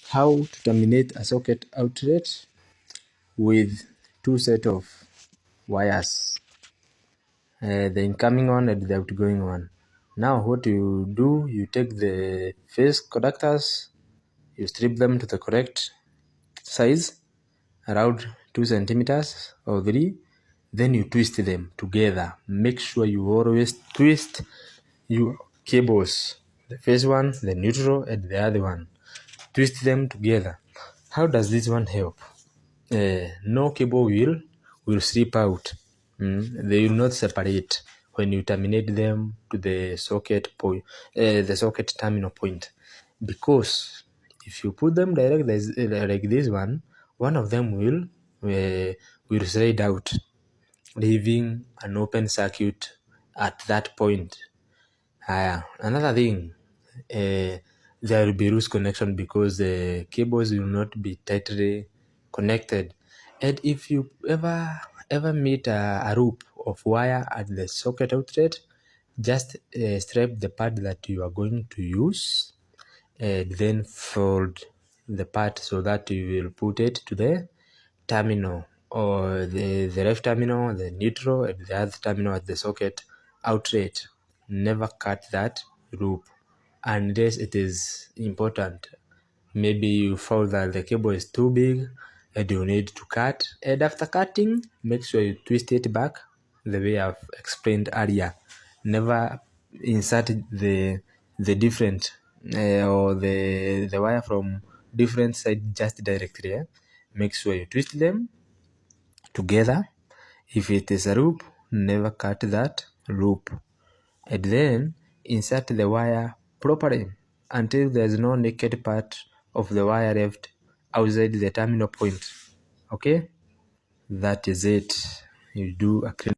How to terminate a socket outlet with two sets of wires, the incoming one and the outgoing one. Now what you do, you take the phase conductors, you strip them to the correct size, around 2 centimeters or 3, then you twist them together. Make sure you always twist your cables, the first one, the neutral, and the other one. Twist them together. How does this one help? No cable will slip out. They will not separate when you terminate them to the socket point, the socket terminal point, because if you put them direct like this one of them will slide out, leaving an open circuit at that point. Another thing, there will be loose connection because the cables will not be tightly connected. And if you ever meet a loop of wire at the socket outlet, just strip the part that you are going to use and then fold the part so that you will put it to the terminal, or the left terminal, the neutral, and the other terminal at the socket outlet. Never cut that loop unless it is important. Maybe you found that the cable is too big and you need to cut, and after cutting, make sure you twist it back the way I've explained earlier. Never insert the different or the wire from different side just directly. Make sure you twist them together. If it is a loop, never cut that loop, and then insert the wire properly until there is no naked part of the wire left outside the terminal point. Okay, that is it. You do a clean